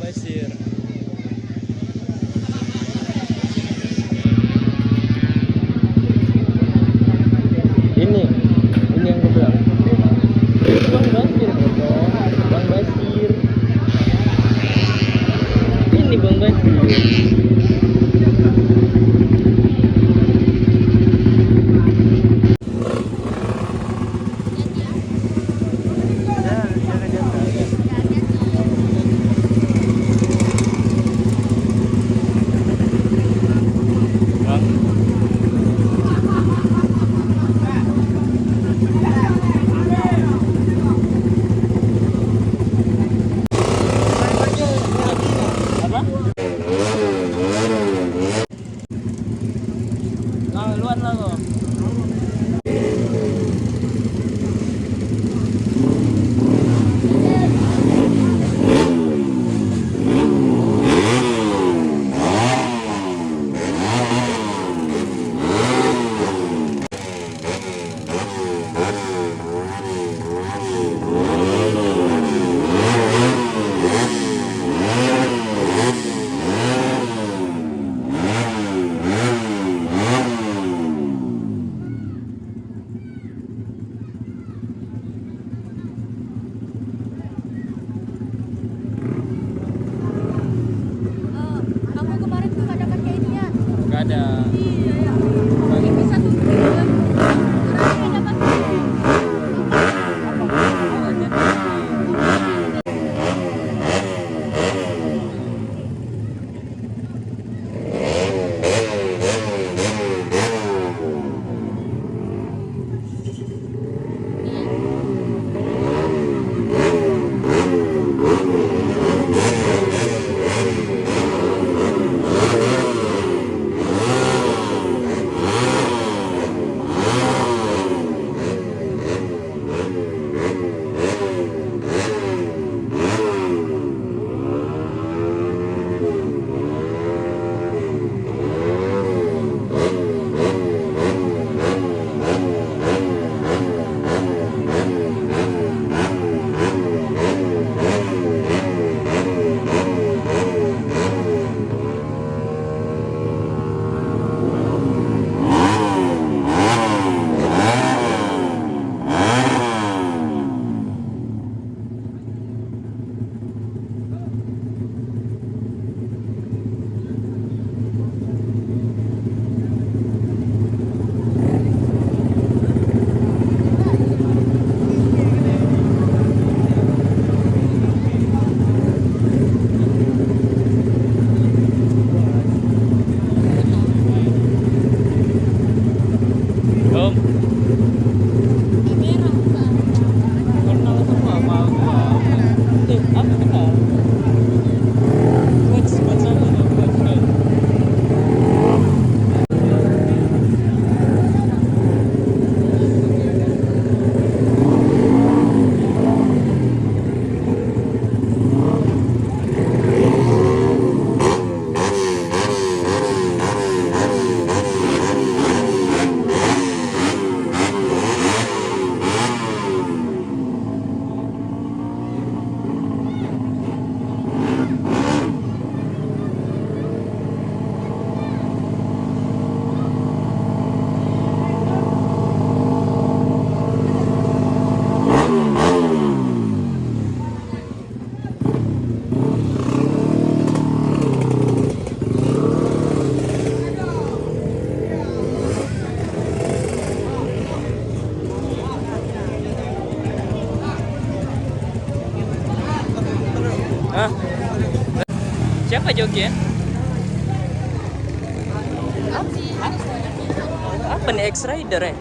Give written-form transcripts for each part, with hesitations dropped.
Basir. Ini yang gue bilang. Bang Basir, Bang Basir. Ini Bang Basir. Luan lah lo. Kamu kemarin tuh gak dapat kayak dia. Gak ada. Iya ya. Mungkin bisa tuh. Kurang gak dapat. Hah? Siapa joki ya? Apa nih X-Rider ya?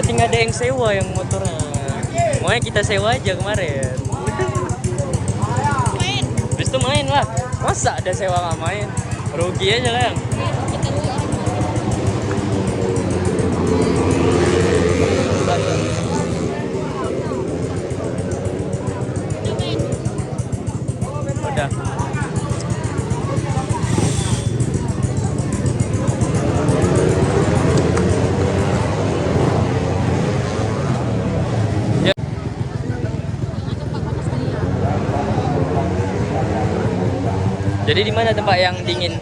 Berarti nggak ada yang sewa yang motornya. Makanya kita sewa aja kemarin. Main. Habis itu main lah. Masa ada sewa nggak main? Rugi aja lah. Kita dulu. Udah main. Udah. Ya. Jadi di mana tempat yang dingin?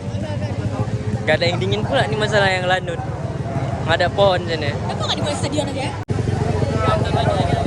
Gak ada yang dingin pula nih masalah yang landun. Nggak ada pohon sini. Kenapa nggak dibuat stadion aja? Mantap aja.